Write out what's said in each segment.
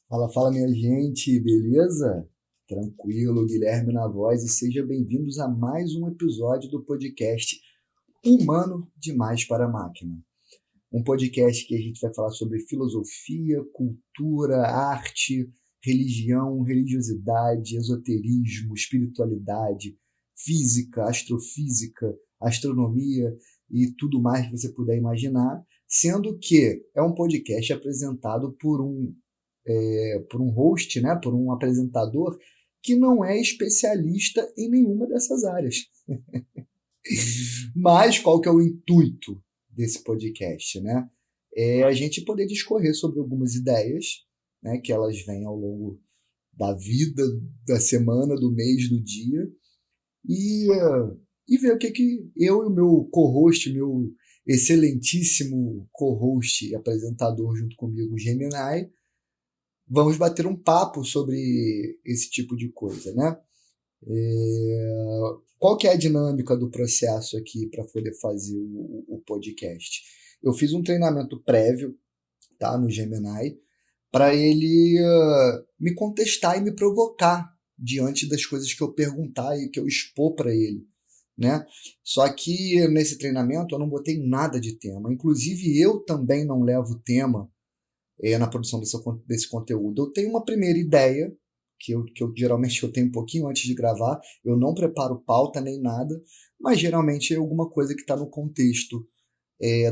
Fala, fala, minha gente, beleza? Tranquilo, Guilherme na voz e sejam bem-vindos a mais um episódio do podcast Humano Demais para a Máquina. Um podcast que a gente vai falar sobre filosofia, cultura, arte, religião, religiosidade, esoterismo, espiritualidade, física, astrofísica, astronomia e tudo mais que você puder imaginar, sendo que é um podcast apresentado por um host, né, por um apresentador que não é especialista em nenhuma dessas áreas. Mas qual que é o intuito desse podcast, né? É a gente poder discorrer sobre algumas ideias, né, que elas vêm ao longo da vida, da semana, do mês, do dia, e ver o que eu e o meu co-host, meu excelentíssimo co-host e apresentador junto comigo, Gemini, vamos bater um papo sobre esse tipo de coisa, né? Qual que é a dinâmica do processo aqui para poder fazer o podcast? Eu fiz um treinamento prévio, tá, no Gemini, para ele me contestar e me provocar diante das coisas que eu perguntar e que eu expor para ele, né? Só que nesse treinamento eu não botei nada de tema. Inclusive eu também não levo tema na produção desse conteúdo. Eu tenho uma primeira ideia, que eu geralmente eu tenho um pouquinho antes de gravar, eu não preparo pauta nem nada, mas geralmente é alguma coisa que está no contexto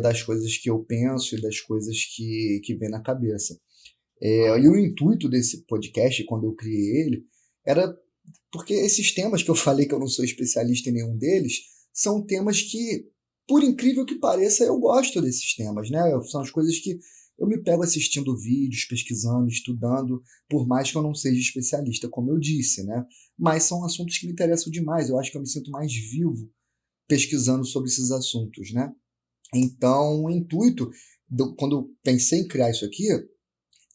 das coisas que eu penso e das coisas que vem na cabeça. E o intuito desse podcast, quando eu criei ele, era porque esses temas que eu falei que eu não sou especialista em nenhum deles, são temas que, por incrível que pareça, eu gosto desses temas, né? São as coisas que eu me pego assistindo vídeos, pesquisando, estudando, por mais que eu não seja especialista, como eu disse, né? Mas são assuntos que me interessam demais. Eu acho que eu me sinto mais vivo pesquisando sobre esses assuntos, né? Então, o intuito, quando eu pensei em criar isso aqui,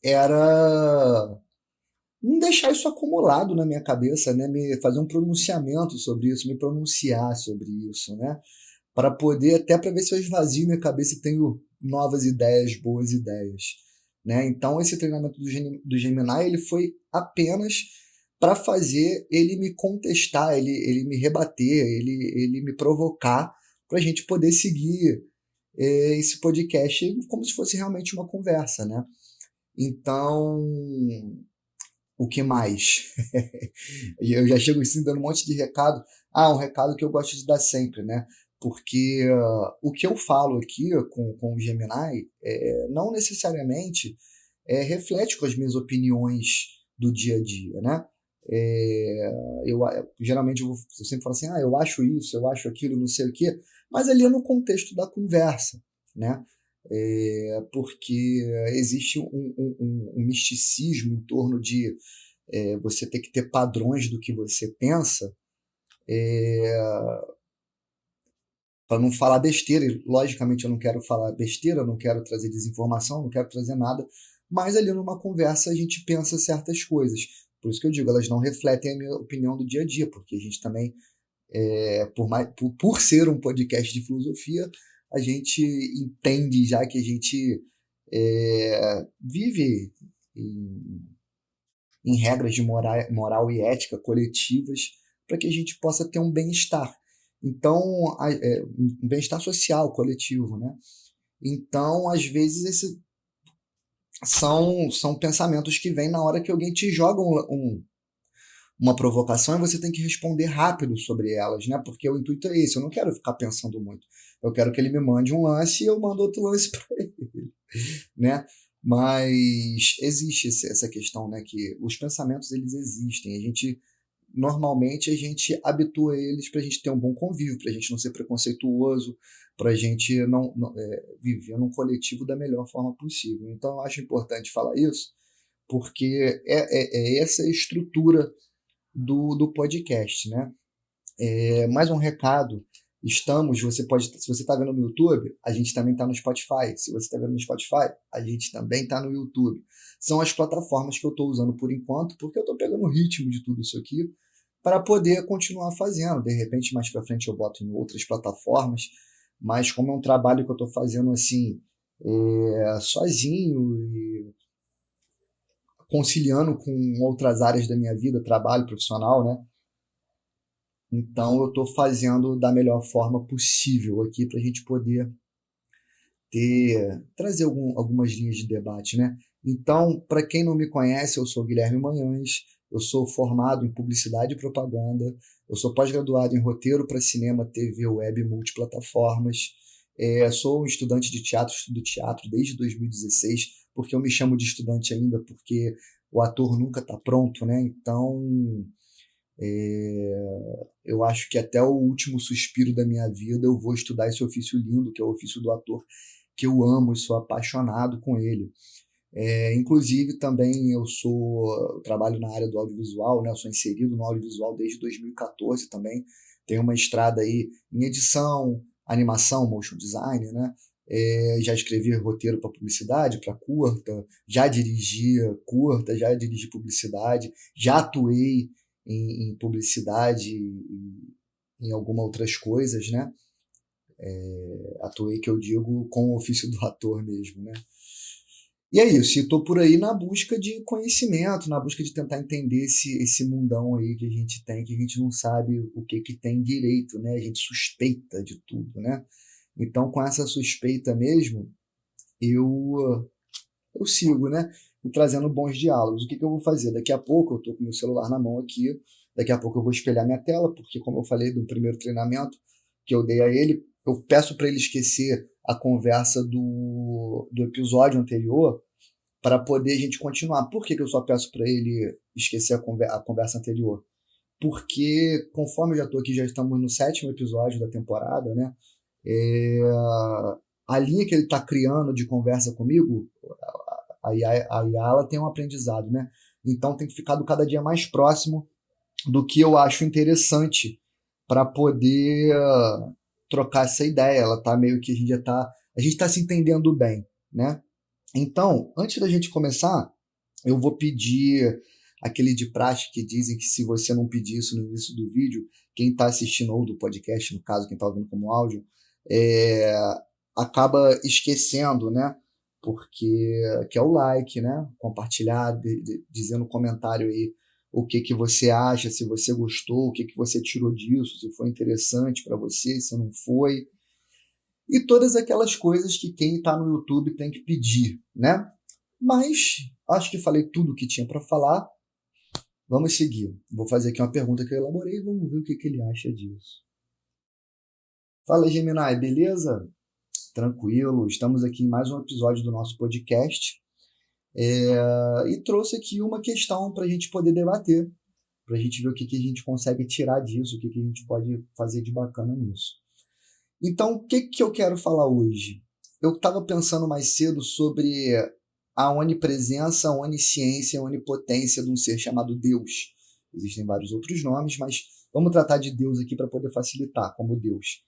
era não deixar isso acumulado na minha cabeça, né? Me fazer um pronunciamento sobre isso, me pronunciar sobre isso, né? Para poder, até para ver se eu esvazio minha cabeça e tenho novas ideias, boas ideias, né? Então, esse treinamento do Gemini, ele foi apenas para fazer ele me contestar, ele me rebater, ele me provocar, para a gente poder seguir esse podcast como se fosse realmente uma conversa, né? Então, o que mais? Eu já chego assim dando um monte de recado. Ah, um recado que eu gosto de dar sempre, né? Porque o que eu falo aqui com o Gemini não necessariamente reflete com as minhas opiniões do dia a dia, né? Geralmente eu sempre falo assim, eu acho isso, eu acho aquilo, não sei o quê, mas ali é no contexto da conversa, né? Porque existe um misticismo em torno de você ter que ter padrões do que você pensa para não falar besteira. E, logicamente, eu não quero falar besteira, eu não quero trazer desinformação, não quero trazer nada, mas ali numa conversa a gente pensa certas coisas. Por isso que eu digo, elas não refletem a minha opinião do dia a dia, porque a gente também, por ser um podcast de filosofia, a gente entende já que a gente vive em regras de moral e ética coletivas para que a gente possa ter um bem-estar. Então, um bem-estar social, coletivo, né? Então, às vezes, são pensamentos que vêm na hora que alguém te joga uma provocação e você tem que responder rápido sobre elas, né? Porque o intuito é esse, eu não quero ficar pensando muito. Eu quero que ele me mande um lance e eu mando outro lance para ele, né? Mas existe essa questão, né? Que os pensamentos, eles existem. Normalmente, a gente habitua eles para a gente ter um bom convívio, para a gente não ser preconceituoso, para a gente não viver num coletivo da melhor forma possível. Então, eu acho importante falar isso, porque é essa a estrutura do podcast, né? Mais um recado. Se você está vendo no YouTube, a gente também está no Spotify. Se você está vendo no Spotify, a gente também está no YouTube. São as plataformas que eu estou usando por enquanto, porque eu estou pegando o ritmo de tudo isso aqui para poder continuar fazendo. De repente, mais para frente eu boto em outras plataformas, mas como é um trabalho que eu estou fazendo assim, sozinho e conciliando com outras áreas da minha vida, trabalho profissional, né? Então eu estou fazendo da melhor forma possível aqui para a gente poder trazer algumas linhas de debate, né? Então, para quem não me conhece, eu sou Guilherme Manhães, eu sou formado em publicidade e propaganda, eu sou pós-graduado em roteiro para cinema, TV, web e multiplataformas. Sou um estudante de teatro, estudo teatro desde 2016, porque eu me chamo de estudante ainda, porque o ator nunca está pronto, né? Então, eu acho que até o último suspiro da minha vida eu vou estudar esse ofício lindo, que é o ofício do ator, que eu amo e sou apaixonado com ele. Inclusive, também eu trabalho na área do audiovisual, né? Eu sou inserido no audiovisual desde 2014 também. Tenho uma estrada aí em edição, animação, motion design, né? Já escrevi roteiro para publicidade, para curta, já dirigi curta, já dirigi publicidade, já atuei em publicidade e em algumas outras coisas, né? Atuei, que eu digo, com o ofício do ator mesmo, né? E é isso, estou por aí na busca de conhecimento, na busca de tentar entender esse mundão aí que a gente tem, que a gente não sabe o que tem direito, né? A gente suspeita de tudo, né? Então, com essa suspeita mesmo, eu sigo, né? E trazendo bons diálogos. O que eu vou fazer? Daqui a pouco, eu estou com meu celular na mão aqui, daqui a pouco eu vou espelhar minha tela, porque, como eu falei do primeiro treinamento que eu dei a ele, eu peço para ele esquecer a conversa do episódio anterior para poder a gente continuar. Por que eu só peço para ele esquecer a conversa anterior? Porque, conforme eu já estou aqui, já estamos no 7º episódio da temporada, né? A linha que ele está criando de conversa comigo, a Yala tem um aprendizado, né? Então tem que ficar cada dia mais próximo do que eu acho interessante para poder trocar essa ideia. Ela tá meio que a gente tá se entendendo bem, né? Então, antes da gente começar, eu vou pedir aquele de praxe que dizem que se você não pedir isso no início do vídeo, quem está assistindo ou do podcast, no caso, quem está ouvindo como áudio, acaba esquecendo, né? Porque que é o like, né? Compartilhar, dizendo no comentário aí o que você acha, se você gostou, o que você tirou disso, se foi interessante para você, se não foi. E todas aquelas coisas que quem está no YouTube tem que pedir, né? Mas acho que falei tudo o que tinha para falar. Vamos seguir. Vou fazer aqui uma pergunta que eu elaborei e vamos ver o que ele acha disso. Fala, Gemini, beleza? Tranquilo. Estamos aqui em mais um episódio do nosso podcast. E trouxe aqui uma questão para a gente poder debater, para a gente ver o que a gente consegue tirar disso, o que a gente pode fazer de bacana nisso. Então, o que eu quero falar hoje? Eu estava pensando mais cedo sobre a onipresença, a onisciência, a onipotência de um ser chamado Deus. Existem vários outros nomes, mas vamos tratar de Deus aqui para poder facilitar, como Deus.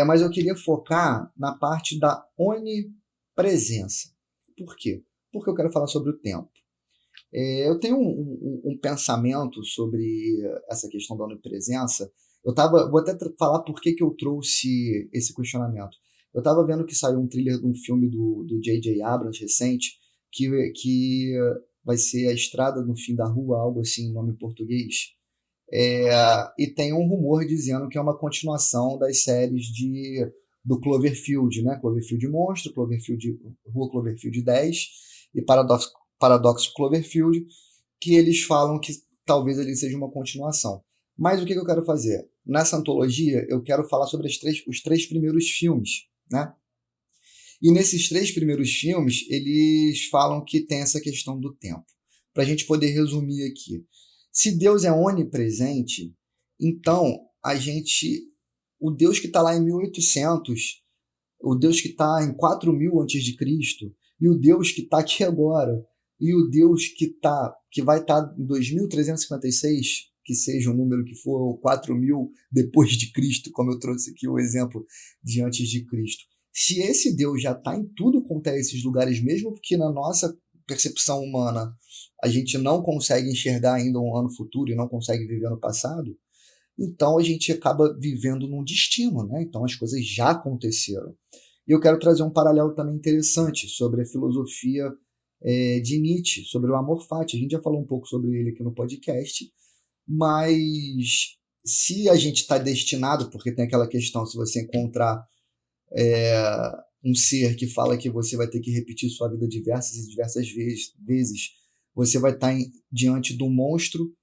Mas eu queria focar na parte da onipresença. Por quê? Porque eu quero falar sobre o tempo. Eu tenho um pensamento sobre essa questão da onipresença. Vou até falar por que eu trouxe esse questionamento. Eu estava vendo que saiu um trailer de um filme do J.J. Abrams recente, que vai ser A Estrada no Fim da Rua, algo assim, nome em português. E tem um rumor dizendo que é uma continuação das séries do Cloverfield, né? Cloverfield Monstro, Rua Cloverfield 10 e Paradoxo Cloverfield, que eles falam que talvez ele seja uma continuação. Mas o que eu quero fazer? Nessa antologia, eu quero falar sobre os 3 primeiros filmes, né? E nesses 3 primeiros filmes, eles falam que tem essa questão do tempo. Para a gente poder resumir aqui. Se Deus é onipresente, então o Deus que está lá em 1800, o Deus que está em 4000 antes de Cristo, e o Deus que está aqui agora, e o Deus que vai estar em 2356, que seja o número que for, ou 4000 depois de Cristo, como eu trouxe aqui o exemplo de antes de Cristo. Se esse Deus já está em tudo quanto é esses lugares, mesmo porque na nossa percepção humana a gente não consegue enxergar ainda um ano futuro e não consegue viver no passado, então a gente acaba vivendo num destino, né? Então as coisas já aconteceram. E eu quero trazer um paralelo também interessante sobre a filosofia de Nietzsche, sobre o amor fati. A gente já falou um pouco sobre ele aqui no podcast, mas se a gente está destinado, porque tem aquela questão, se você encontrar um ser que fala que você vai ter que repetir sua vida diversas e diversas vezes, você vai estar diante de um monstro,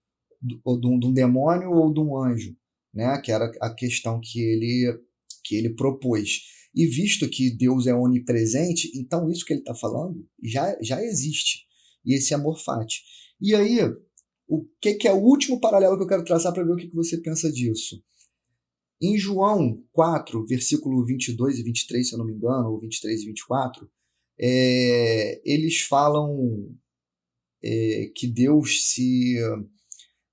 ou de um demônio ou de um anjo, né? Que era a questão que ele propôs. E visto que Deus é onipresente, então isso que ele está falando já existe. E esse amor fati. E aí, o que é o último paralelo que eu quero traçar para ver o que você pensa disso? Em João 4, versículo 22 e 23, se eu não me engano, ou 23 e 24, eles falam que Deus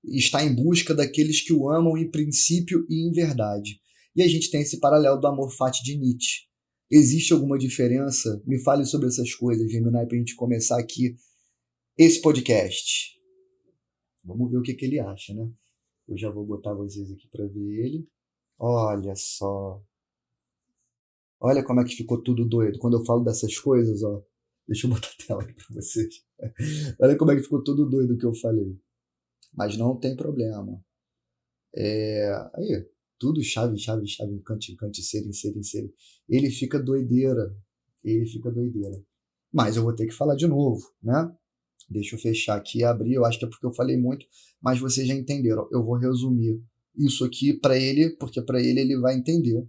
está em busca daqueles que o amam em princípio e em verdade. E a gente tem esse paralelo do amor fati de Nietzsche. Existe alguma diferença? Me fale sobre essas coisas, Gemini, para a gente começar aqui esse podcast. Vamos ver o que ele acha, né? Eu já vou botar vocês aqui para ver ele. Olha só. Olha como é que ficou tudo doido. Quando eu falo dessas coisas, ó. Deixa eu botar a tela aqui para vocês. Olha como é que ficou tudo doido o que eu falei. Mas não tem problema. Aí, tudo chave, encante, insere. Ele fica doideira. Mas eu vou ter que falar de novo, né? Deixa eu fechar aqui e abrir. Eu acho que é porque eu falei muito, mas vocês já entenderam. Eu vou resumir isso aqui para ele, porque para ele vai entender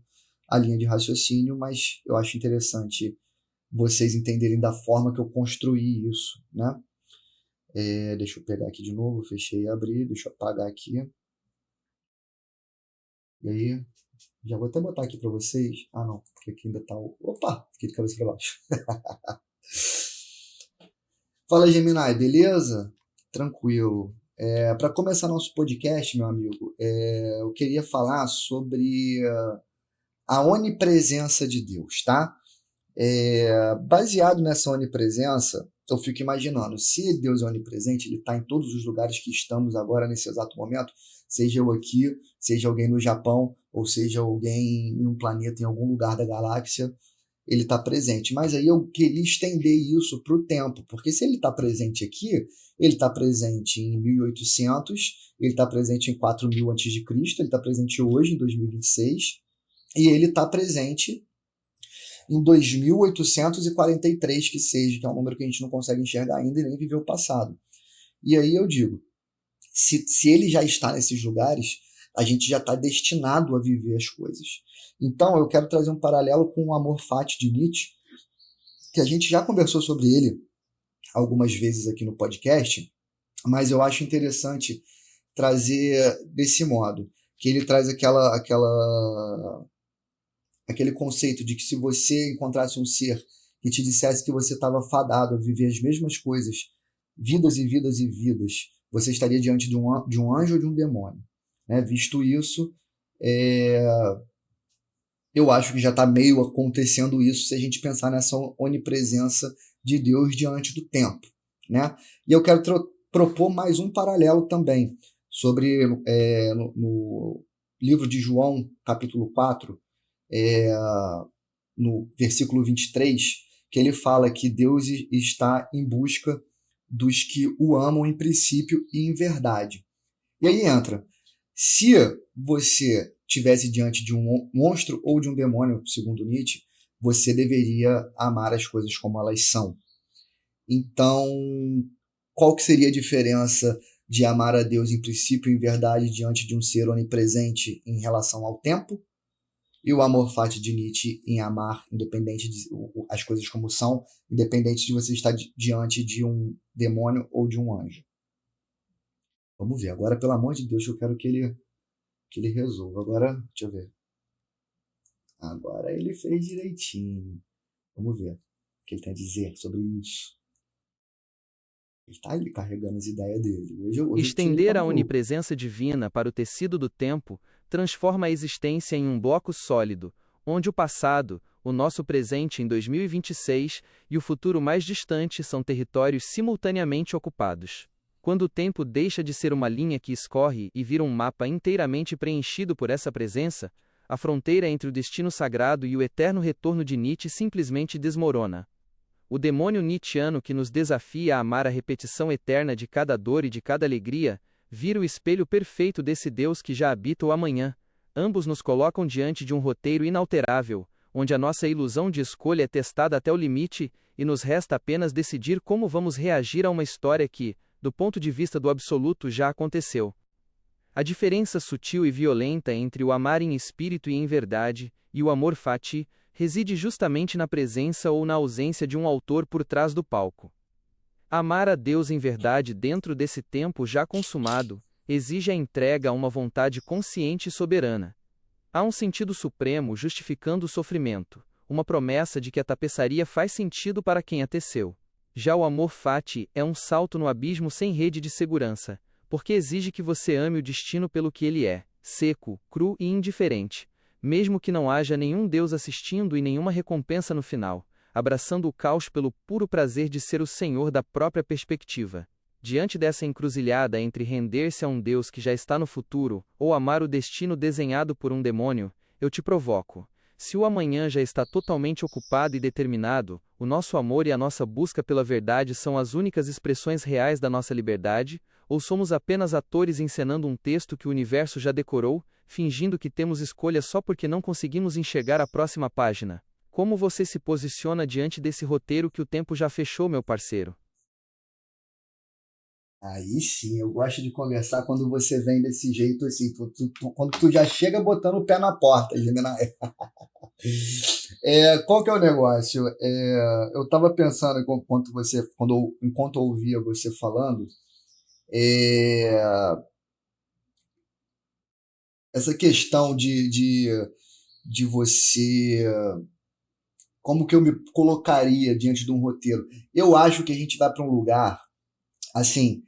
a linha de raciocínio, mas eu acho interessante vocês entenderem da forma que eu construí isso, né? Deixa eu pegar aqui de novo, fechei e abri, deixa eu apagar aqui. E aí, já vou até botar aqui para vocês. Ah, não, porque aqui ainda tá o... Opa, fiquei de cabeça para baixo. Fala, Gemini, beleza? Tranquilo. Para começar nosso podcast, meu amigo, eu queria falar sobre a onipresença de Deus, tá? Baseado nessa onipresença, eu fico imaginando, se Deus é onipresente, ele está em todos os lugares que estamos agora, nesse exato momento, seja eu aqui, seja alguém no Japão, ou seja alguém em um planeta, em algum lugar da galáxia, ele está presente. Mas aí eu queria estender isso para o tempo, porque se ele está presente aqui, ele está presente em 1800, ele está presente em 4000 a.C., ele está presente hoje, em 2026, e ele está presente em 2843, que seja, que é um número que a gente não consegue enxergar ainda e nem viver o passado. E aí eu digo, se ele já está nesses lugares, a gente já está destinado a viver as coisas. Então eu quero trazer um paralelo com o amor fati de Nietzsche, que a gente já conversou sobre ele algumas vezes aqui no podcast, mas eu acho interessante trazer desse modo, que ele traz aquele conceito de que se você encontrasse um ser que te dissesse que você estava fadado a viver as mesmas coisas, vidas e vidas e vidas, você estaria diante de um anjo ou de um demônio. Né? Visto isso, eu acho que já está meio acontecendo isso se a gente pensar nessa onipresença de Deus diante do tempo. Né? E eu quero propor mais um paralelo também sobre no livro de João, capítulo 4, no versículo 23, que ele fala que Deus está em busca dos que o amam em princípio e em verdade. E aí entra, se você estivesse diante de um monstro ou de um demônio, segundo Nietzsche, você deveria amar as coisas como elas são. Então, qual que seria a diferença de amar a Deus em princípio e em verdade diante de um ser onipresente em relação ao tempo? E o amor fati de Nietzsche em amar, independente de as coisas como são, independente de você estar diante de um demônio ou de um anjo. Vamos ver. Agora, pelo amor de Deus, eu quero que ele resolva. Agora, deixa eu ver. Agora ele fez direitinho. Vamos ver o que ele tem a dizer sobre isso. Ele está ali carregando as ideias dele. Hoje Estender a onipresença divina para o tecido do tempo transforma a existência em um bloco sólido, onde o passado, o nosso presente em 2026 e o futuro mais distante são territórios simultaneamente ocupados. Quando o tempo deixa de ser uma linha que escorre e vira um mapa inteiramente preenchido por essa presença, a fronteira entre o destino sagrado e o eterno retorno de Nietzsche simplesmente desmorona. o demônio nietzschiano que nos desafia a amar a repetição eterna de cada dor e de cada alegria, vira o espelho perfeito desse Deus que já habita o amanhã. Ambos nos colocam diante de um roteiro inalterável, onde a nossa ilusão de escolha é testada até o limite, e nos resta apenas decidir como vamos reagir a uma história que, do ponto de vista do absoluto, já aconteceu. A diferença sutil e violenta entre o amar em espírito e em verdade, e o amor fati, reside justamente na presença ou na ausência de um autor por trás do palco. Amar a Deus em verdade dentro desse tempo já consumado, exige a entrega a uma vontade consciente e soberana. Há um sentido supremo justificando o sofrimento, uma promessa de que a tapeçaria faz sentido para quem a teceu. Já o amor fati é um salto no abismo sem rede de segurança, porque exige que você ame o destino pelo que ele é, seco, cru e indiferente, mesmo que não haja nenhum Deus assistindo e nenhuma recompensa no final, abraçando o caos pelo puro prazer de ser o senhor da própria perspectiva. Diante dessa encruzilhada entre render-se a um Deus que já está no futuro, ou amar o destino desenhado por um demônio, eu te provoco. Se o amanhã já está totalmente ocupado e determinado, o nosso amor e a nossa busca pela verdade são as únicas expressões reais da nossa liberdade, ou somos apenas atores encenando um texto que o universo já decorou, fingindo que temos escolha só porque não conseguimos enxergar a próxima página? Como você se posiciona diante desse roteiro que o tempo já fechou, meu parceiro? Aí sim, eu gosto de conversar quando você vem desse jeito assim, quando tu já chega botando o pé na porta, Gemini. Qual que é o negócio? Eu estava pensando enquanto eu ouvia você falando, é, essa questão de você, como que eu me colocaria diante de um roteiro? Eu acho que a gente vai para um lugar, assim,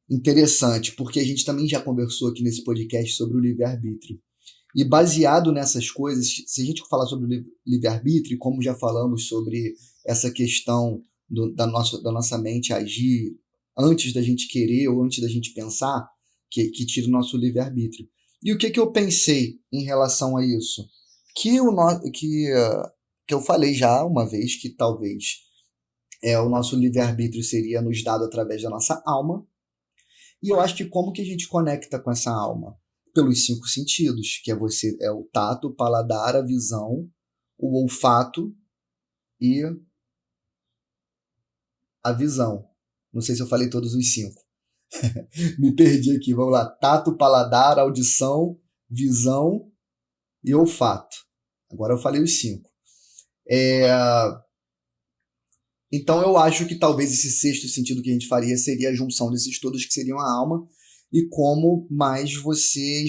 interessante, porque a gente também já conversou aqui nesse podcast sobre o livre-arbítrio. E baseado nessas coisas, se a gente falar sobre o livre-arbítrio, como já falamos sobre essa questão da nossa mente agir antes da gente querer ou antes da gente pensar, que tira o nosso livre-arbítrio. E o que eu pensei em relação a isso? Que eu falei já uma vez que talvez o nosso livre-arbítrio seria nos dado através da nossa alma. E eu acho que como que a gente conecta com essa alma? Pelos 5 sentidos, que é o tato, o paladar, a visão, o olfato e a visão. Não sei se eu falei todos os 5. Me perdi aqui, vamos lá. Tato, paladar, audição, visão e olfato. Agora eu falei os 5. Então eu acho que talvez esse 6º sentido que a gente faria seria a junção desses todos, que seriam a alma, e como mais você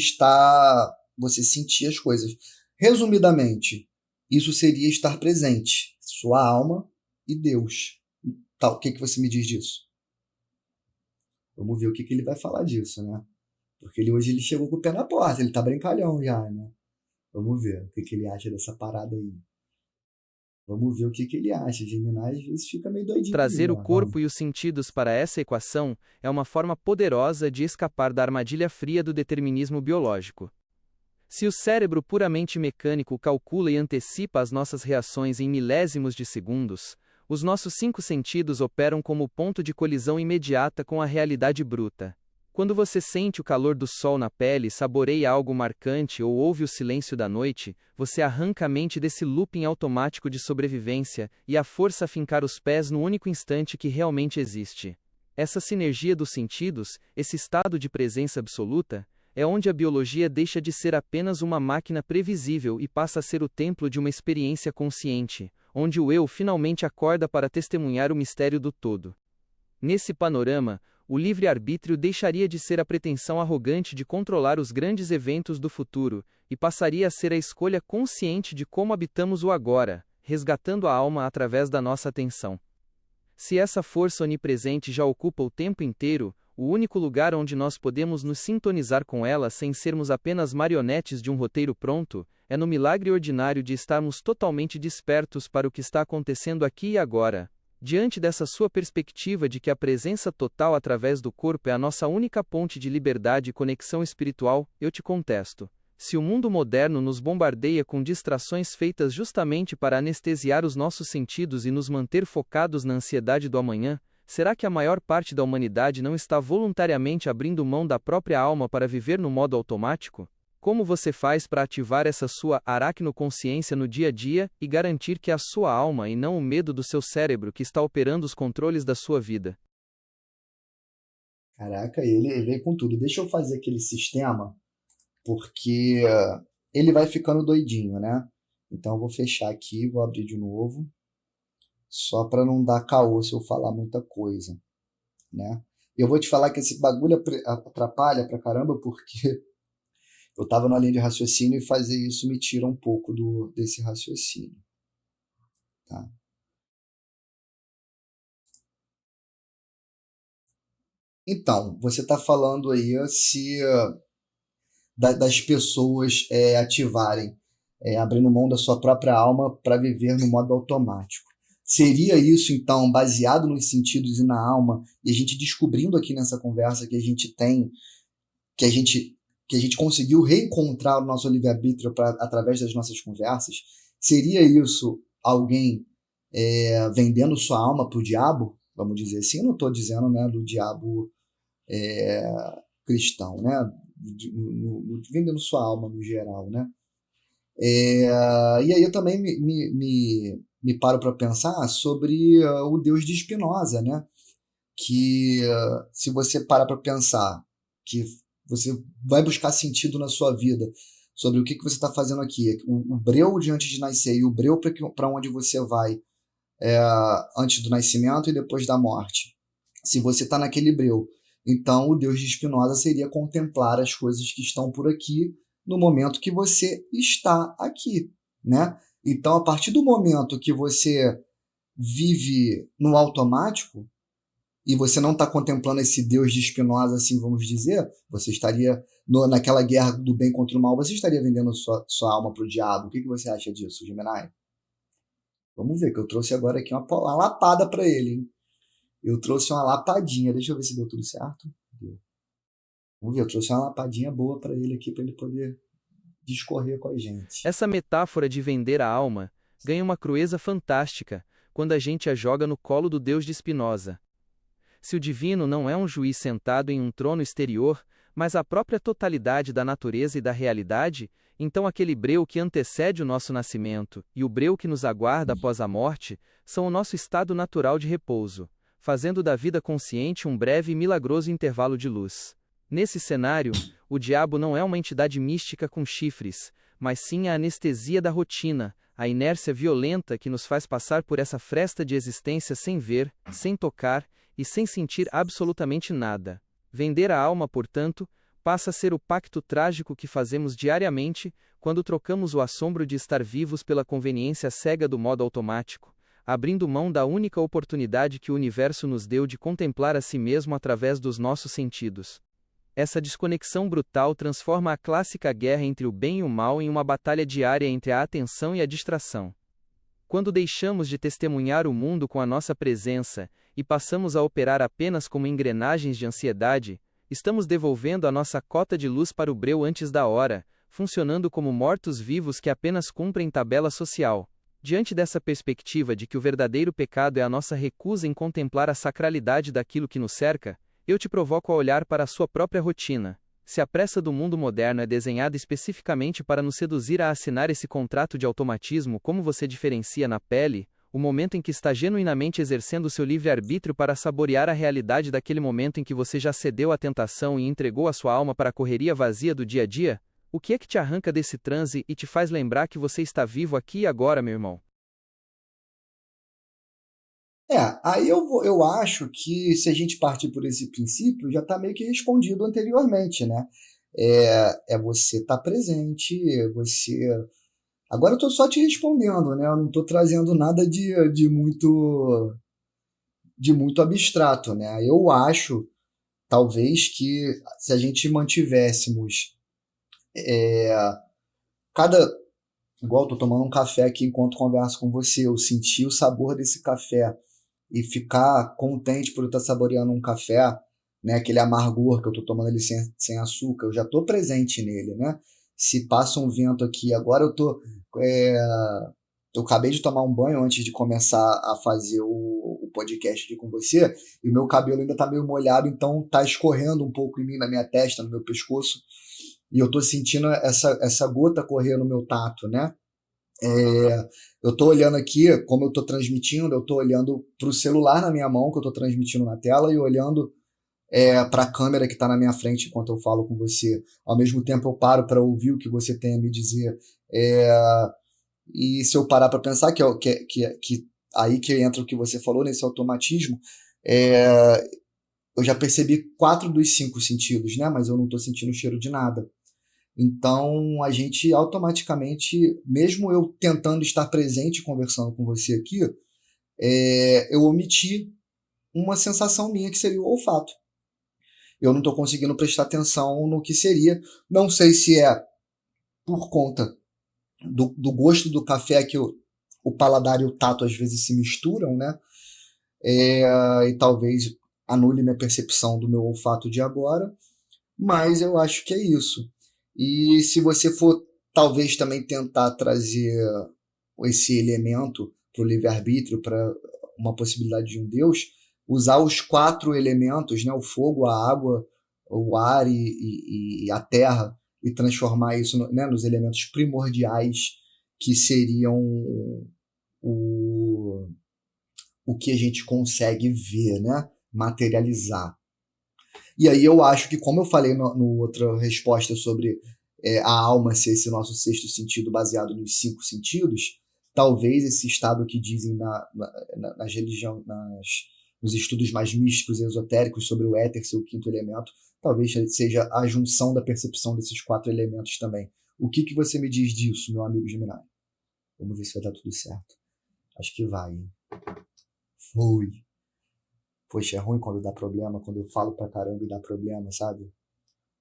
sentir as coisas. Resumidamente, isso seria estar presente, sua alma e Deus. Tá, o que você me diz disso? Vamos ver o que ele vai falar disso, né? Porque hoje ele chegou com o pé na porta, ele tá brincalhão já, né? Vamos ver o que ele acha dessa parada aí. Vamos ver o que ele acha. Gemini às vezes fica meio doidinho aí, Trazer o ó. corpo e os sentidos para essa equação é uma forma poderosa de escapar da armadilha fria do determinismo biológico. Se o cérebro puramente mecânico calcula e antecipa as nossas reações em milésimos de segundos, os nossos 5 sentidos operam como ponto de colisão imediata com a realidade bruta. Quando você sente o calor do sol na pele, saboreia algo marcante ou ouve o silêncio da noite, você arranca a mente desse looping automático de sobrevivência e a força a fincar os pés no único instante que realmente existe. Essa sinergia dos sentidos, esse estado de presença absoluta, é onde a biologia deixa de ser apenas uma máquina previsível e passa a ser o templo de uma experiência consciente, onde o eu finalmente acorda para testemunhar o mistério do todo. Nesse panorama, o livre-arbítrio deixaria de ser a pretensão arrogante de controlar os grandes eventos do futuro, e passaria a ser a escolha consciente de como habitamos o agora, resgatando a alma através da nossa atenção. Se essa força onipresente já ocupa o tempo inteiro, o único lugar onde nós podemos nos sintonizar com ela sem sermos apenas marionetes de um roteiro pronto, é no milagre ordinário de estarmos totalmente despertos para o que está acontecendo aqui e agora. Diante dessa sua perspectiva de que a presença total através do corpo é a nossa única ponte de liberdade e conexão espiritual, eu te contesto. Se o mundo moderno nos bombardeia com distrações feitas justamente para anestesiar os nossos sentidos e nos manter focados na ansiedade do amanhã, será que a maior parte da humanidade não está voluntariamente abrindo mão da própria alma para viver no modo automático? Como você faz para ativar essa sua aracnoconsciência no dia a dia e garantir que é a sua alma e não o medo do seu cérebro que está operando os controles da sua vida? Caraca, ele veio com tudo. Deixa eu fazer aquele sistema, porque ele vai ficando doidinho, né? Então eu vou fechar aqui, vou abrir de novo, só para não dar caô se eu falar muita coisa, né? Eu vou te falar que esse bagulho atrapalha pra caramba, porque eu tava numa linha de raciocínio e fazer isso me tira um pouco desse raciocínio, tá? Então, você está falando aí se das pessoas ativarem, abrindo mão da sua própria alma para viver no modo automático. Seria isso, então, baseado nos sentidos e na alma, e a gente descobrindo aqui nessa conversa que a gente tem, que a gente, que a gente conseguiu reencontrar o nosso livre-arbítrio através das nossas conversas, seria isso alguém vendendo sua alma para o diabo? Vamos dizer assim, eu não estou dizendo, né, do diabo cristão, né? Vendendo sua alma no geral, né? E aí eu também me paro para pensar sobre o Deus de Spinoza, né? Que se você parar para pensar que você vai buscar sentido na sua vida sobre o que você está fazendo aqui, o breu de antes de nascer e o breu para onde você vai antes do nascimento e depois da morte. Se você está naquele breu, então o Deus de Spinoza seria contemplar as coisas que estão por aqui no momento que você está aqui, né? Então, a partir do momento que você vive no automático e você não está contemplando esse Deus de Spinoza, assim vamos dizer, você estaria naquela guerra do bem contra o mal, você estaria vendendo sua alma para o diabo. O que você acha disso, Gemini? Vamos ver, que eu trouxe agora aqui uma lapada para ele, hein? Eu trouxe uma lapadinha. Deixa eu ver se deu tudo certo. Deu. Vamos ver, eu trouxe uma lapadinha boa para ele aqui, para ele poder discorrer com a gente. Essa metáfora de vender a alma ganha uma crueza fantástica quando a gente a joga no colo do Deus de Spinoza. Se o divino não é um juiz sentado em um trono exterior, mas a própria totalidade da natureza e da realidade, então aquele breu que antecede o nosso nascimento e o breu que nos aguarda após a morte são o nosso estado natural de repouso, fazendo da vida consciente um breve e milagroso intervalo de luz. Nesse cenário, o diabo não é uma entidade mística com chifres, mas sim a anestesia da rotina, a inércia violenta que nos faz passar por essa fresta de existência sem ver, sem tocar e sem sentir absolutamente nada. Vender a alma, portanto, passa a ser o pacto trágico que fazemos diariamente quando trocamos o assombro de estar vivos pela conveniência cega do modo automático, abrindo mão da única oportunidade que o universo nos deu de contemplar a si mesmo através dos nossos sentidos. Essa desconexão brutal transforma a clássica guerra entre o bem e o mal em uma batalha diária entre a atenção e a distração. Quando deixamos de testemunhar o mundo com a nossa presença e passamos a operar apenas como engrenagens de ansiedade, estamos devolvendo a nossa cota de luz para o breu antes da hora, funcionando como mortos-vivos que apenas cumprem tabela social. Diante dessa perspectiva de que o verdadeiro pecado é a nossa recusa em contemplar a sacralidade daquilo que nos cerca, eu te provoco a olhar para a sua própria rotina. Se a pressa do mundo moderno é desenhada especificamente para nos seduzir a assinar esse contrato de automatismo, como você diferencia na pele, o momento em que está genuinamente exercendo seu livre-arbítrio para saborear a realidade daquele momento em que você já cedeu à tentação e entregou a sua alma para a correria vazia do dia a dia? O que é que te arranca desse transe e te faz lembrar que você está vivo aqui e agora, meu irmão? Aí eu acho que se a gente partir por esse princípio, já está meio que respondido anteriormente, né? Você estar presente, você. Agora eu estou só te respondendo, né? Eu não estou trazendo nada de muito abstrato, né? Eu acho, talvez, que se a gente mantivéssemos cada. Igual eu tô tomando um café aqui enquanto converso com você, eu sentir o sabor desse café e ficar contente por eu estar saboreando um café, né? Aquele amargor que eu tô tomando ele sem açúcar, eu já tô presente nele, né? Se passa um vento aqui, agora eu acabei de tomar um banho antes de começar a fazer o podcast aqui com você, e o meu cabelo ainda tá meio molhado, então tá escorrendo um pouco em mim, na minha testa, no meu pescoço, e eu tô sentindo essa gota correr no meu tato, né? Eu tô olhando aqui, como eu tô transmitindo, eu tô olhando pro celular na minha mão, que eu tô transmitindo na tela, e olhando para a câmera que está na minha frente enquanto eu falo com você. Ao mesmo tempo, eu paro para ouvir o que você tem a me dizer. É, e se eu parar para pensar, que aí que entra o que você falou, nesse automatismo, é, eu já percebi 4 dos 5 sentidos, né? Mas eu não estou sentindo cheiro de nada. Então, a gente automaticamente, mesmo eu tentando estar presente conversando com você aqui, eu omiti uma sensação minha que seria o olfato. Eu não estou conseguindo prestar atenção no que seria. Não sei se é por conta do gosto do café, que o paladar e o tato às vezes se misturam, né? E talvez anule minha percepção do meu olfato de agora, mas eu acho que é isso. E se você for talvez também tentar trazer esse elemento para o livre-arbítrio, para uma possibilidade de um Deus, usar os 4 elementos, né, o fogo, a água, o ar e a terra, e transformar isso, né, nos elementos primordiais que seriam o, o que a gente consegue ver, né, materializar. E aí eu acho que, como eu falei no outra resposta sobre a alma ser esse nosso sexto sentido baseado nos 5 sentidos, talvez esse estado que dizem nas religiões, nos estudos mais místicos e esotéricos sobre o éter ser o 5º elemento, talvez seja a junção da percepção desses 4 elementos também. O que você me diz disso, meu amigo Gemini? Vamos ver se vai dar tudo certo. Acho que vai, hein? Foi. Poxa, é ruim quando dá problema, quando eu falo pra caramba e dá problema, sabe?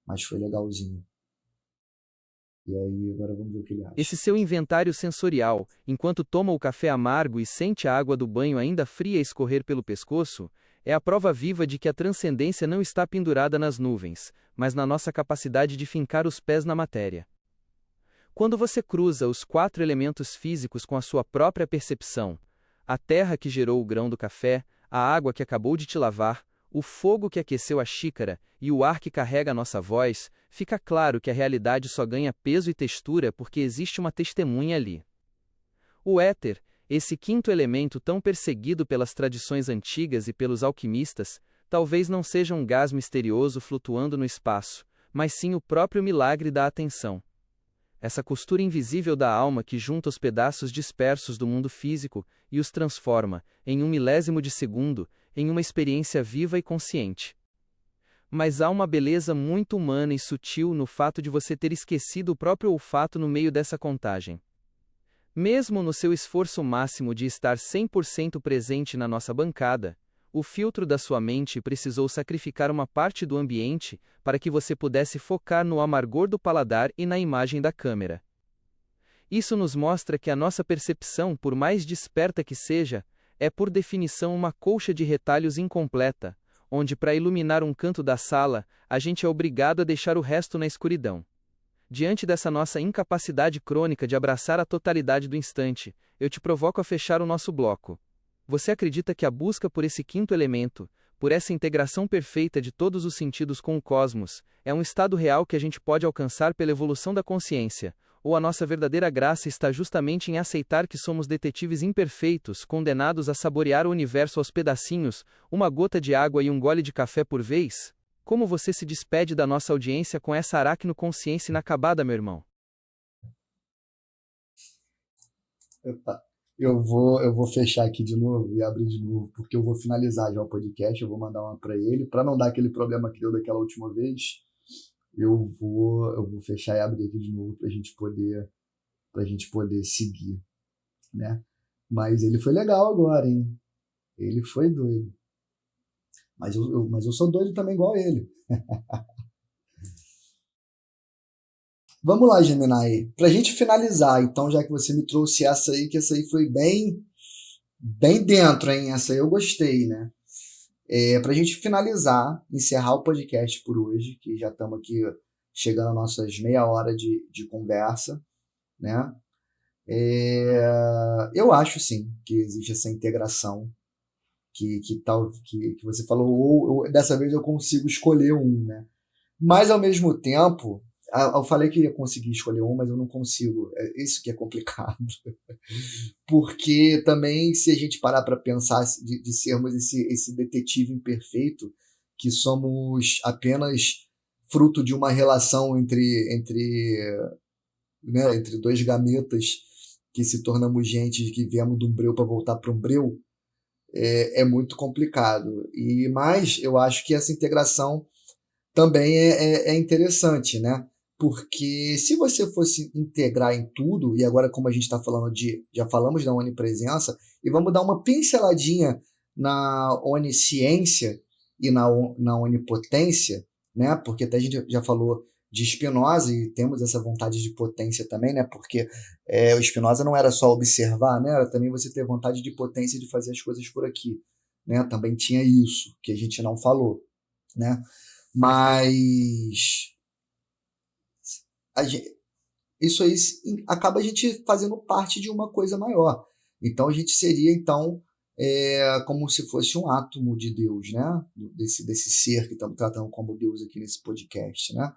Mas foi legalzinho. E aí, agora vamos ver o que ele acha. Esse seu inventário sensorial, enquanto toma o café amargo e sente a água do banho ainda fria escorrer pelo pescoço, é a prova viva de que a transcendência não está pendurada nas nuvens, mas na nossa capacidade de fincar os pés na matéria. Quando você cruza os 4 elementos físicos com a sua própria percepção, a terra que gerou o grão do café, a água que acabou de te lavar, o fogo que aqueceu a xícara e o ar que carrega a nossa voz, fica claro que a realidade só ganha peso e textura porque existe uma testemunha ali. O éter, esse 5º elemento tão perseguido pelas tradições antigas e pelos alquimistas, talvez não seja um gás misterioso flutuando no espaço, mas sim o próprio milagre da atenção. Essa costura invisível da alma que junta os pedaços dispersos do mundo físico e os transforma, em um milésimo de segundo, em uma experiência viva e consciente. Mas há uma beleza muito humana e sutil no fato de você ter esquecido o próprio olfato no meio dessa contagem. Mesmo no seu esforço máximo de estar 100% presente na nossa bancada, o filtro da sua mente precisou sacrificar uma parte do ambiente para que você pudesse focar no amargor do paladar e na imagem da câmera. Isso nos mostra que a nossa percepção, por mais desperta que seja, é por definição uma colcha de retalhos incompleta, onde para iluminar um canto da sala, a gente é obrigado a deixar o resto na escuridão. Diante dessa nossa incapacidade crônica de abraçar a totalidade do instante, eu te provoco a fechar o nosso bloco. Você acredita que a busca por esse 5º elemento, por essa integração perfeita de todos os sentidos com o cosmos, é um estado real que a gente pode alcançar pela evolução da consciência, ou a nossa verdadeira graça está justamente em aceitar que somos detetives imperfeitos, condenados a saborear o universo aos pedacinhos, uma gota de água e um gole de café por vez? Como você se despede da nossa audiência com essa aracnoconsciência inacabada, meu irmão? Epa, eu vou fechar aqui de novo e abrir de novo, porque eu vou finalizar já o podcast, eu vou mandar uma para ele, para não dar aquele problema que deu daquela última vez. Eu vou fechar e abrir aqui de novo pra gente poder seguir, né? Mas ele foi legal agora, hein? Ele foi doido. Mas eu sou doido também igual ele. Vamos lá, Gemini. Pra gente finalizar, então, já que você me trouxe essa aí, que essa aí foi bem dentro, hein? Essa aí eu gostei, né? Pra gente finalizar, encerrar o podcast por hoje, que já estamos aqui chegando às nossas meia hora de conversa, né? Eu acho sim que existe essa integração que você falou, ou dessa vez eu consigo escolher um, né? Mas ao mesmo tempo, eu falei que ia conseguir escolher um, mas eu não consigo. É isso que é complicado. Porque também, se a gente parar para pensar de sermos esse detetive imperfeito, que somos apenas fruto de uma relação né, entre dois gametas que se tornamos gente que viemos de um breu para voltar para um breu, é muito complicado. Mas eu acho que essa integração também é interessante, né? Porque se você fosse integrar em tudo, e agora como a gente está falando já falamos da onipresença, e vamos dar uma pinceladinha na onisciência e na onipotência, né? Porque até a gente já falou de Spinoza e temos essa vontade de potência também, né? Porque o Spinoza não era só observar, né? Era também você ter vontade de potência de fazer as coisas por aqui, né? Também tinha isso que a gente não falou, né? Mas a gente, isso aí acaba a gente fazendo parte de uma coisa maior. Então a gente seria então como se fosse um átomo de Deus, né? Desse ser que estamos tratando como Deus aqui nesse podcast, né?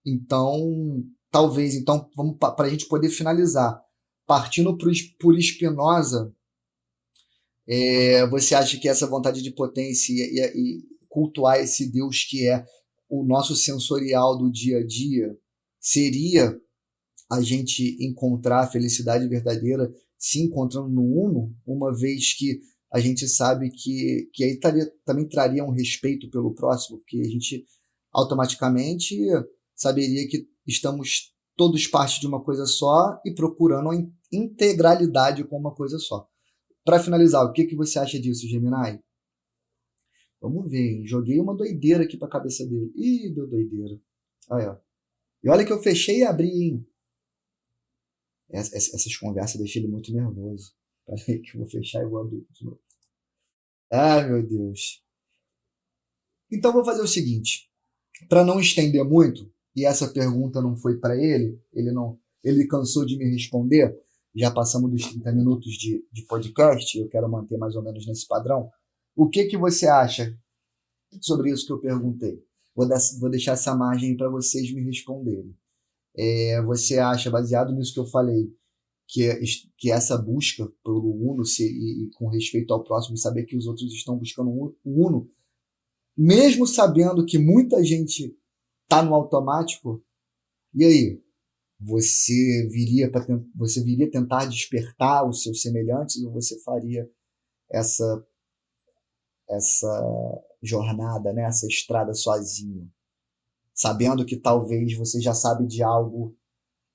Então talvez então vamos para a gente poder finalizar partindo por Spinoza. Você acha que essa vontade de potência e cultuar esse Deus que é o nosso sensorial do dia a dia seria a gente encontrar a felicidade verdadeira se encontrando no Uno, uma vez que a gente sabe que aí também traria um respeito pelo próximo, porque a gente automaticamente saberia que estamos todos parte de uma coisa só e procurando a integralidade com uma coisa só. Para finalizar, o que você acha disso, Gemini? Vamos ver, hein? Joguei uma doideira aqui para a cabeça dele. Ih, deu doideira. Aí, ó. E olha que eu fechei e abri, hein? Essas conversas deixam ele muito nervoso. Peraí que eu vou fechar e vou abrir de novo. Ai, meu Deus. Então vou fazer o seguinte, para não estender muito, e essa pergunta não foi para ele cansou de me responder, já passamos dos 30 minutos de podcast, eu quero manter mais ou menos nesse padrão. O que você acha sobre isso que eu perguntei? Vou deixar essa margem para vocês me responderem. Você acha, baseado nisso que eu falei, que essa busca pelo uno e com respeito ao próximo, e saber que os outros estão buscando o uno, mesmo sabendo que muita gente está no automático, e aí? Você viria tentar despertar os seus semelhantes ou você faria essa jornada, né, essa estrada sozinho, sabendo que talvez você já sabe de algo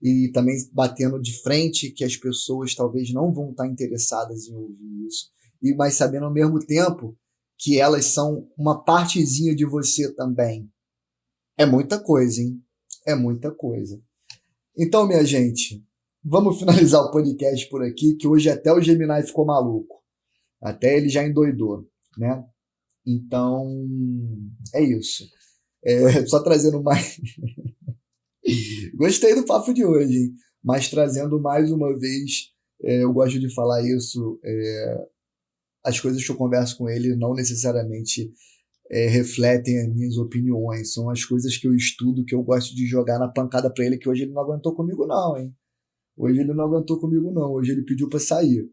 e também batendo de frente que as pessoas talvez não vão estar interessadas em ouvir isso, mas sabendo ao mesmo tempo que elas são uma partezinha de você também. É muita coisa, hein? É muita coisa. Então, minha gente, vamos finalizar o podcast por aqui, que hoje até o Gemini ficou maluco. Até ele já endoidou, né? Então, é isso. Só trazendo mais... Gostei do papo de hoje, hein? Mas trazendo mais uma vez, eu gosto de falar isso, as coisas que eu converso com ele não necessariamente refletem as minhas opiniões, são as coisas que eu estudo, que eu gosto de jogar na pancada para ele, que hoje ele não aguentou comigo não, hein? Hoje ele não aguentou comigo não, hoje ele pediu para sair.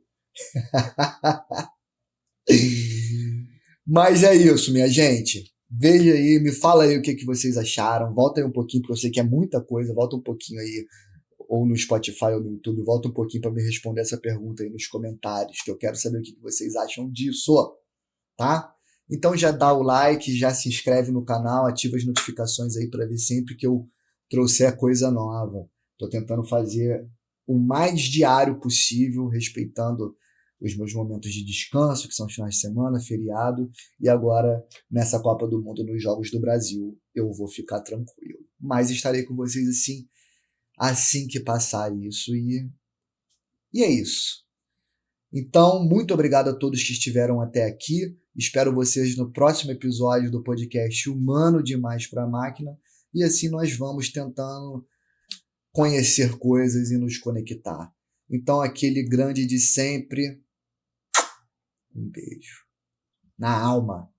Mas é isso, minha gente. Veja aí, me fala aí o que vocês acharam. Volta aí um pouquinho, porque eu sei que é muita coisa. Volta um pouquinho aí, ou no Spotify ou no YouTube. Volta um pouquinho para me responder essa pergunta aí nos comentários, que eu quero saber o que vocês acham disso, tá? Então já dá o like, já se inscreve no canal, ativa as notificações aí para ver sempre que eu trouxer coisa nova. Estou tentando fazer o mais diário possível, respeitando os meus momentos de descanso, que são os finais de semana, feriado, e agora nessa Copa do Mundo, nos Jogos do Brasil, eu vou ficar tranquilo. Mas estarei com vocês assim que passar isso, e é isso. Então, muito obrigado a todos que estiveram até aqui. Espero vocês no próximo episódio do podcast Humano Demais para a Máquina. E assim nós vamos tentando conhecer coisas e nos conectar. Então, aquele grande de sempre. Um beijo. Na alma.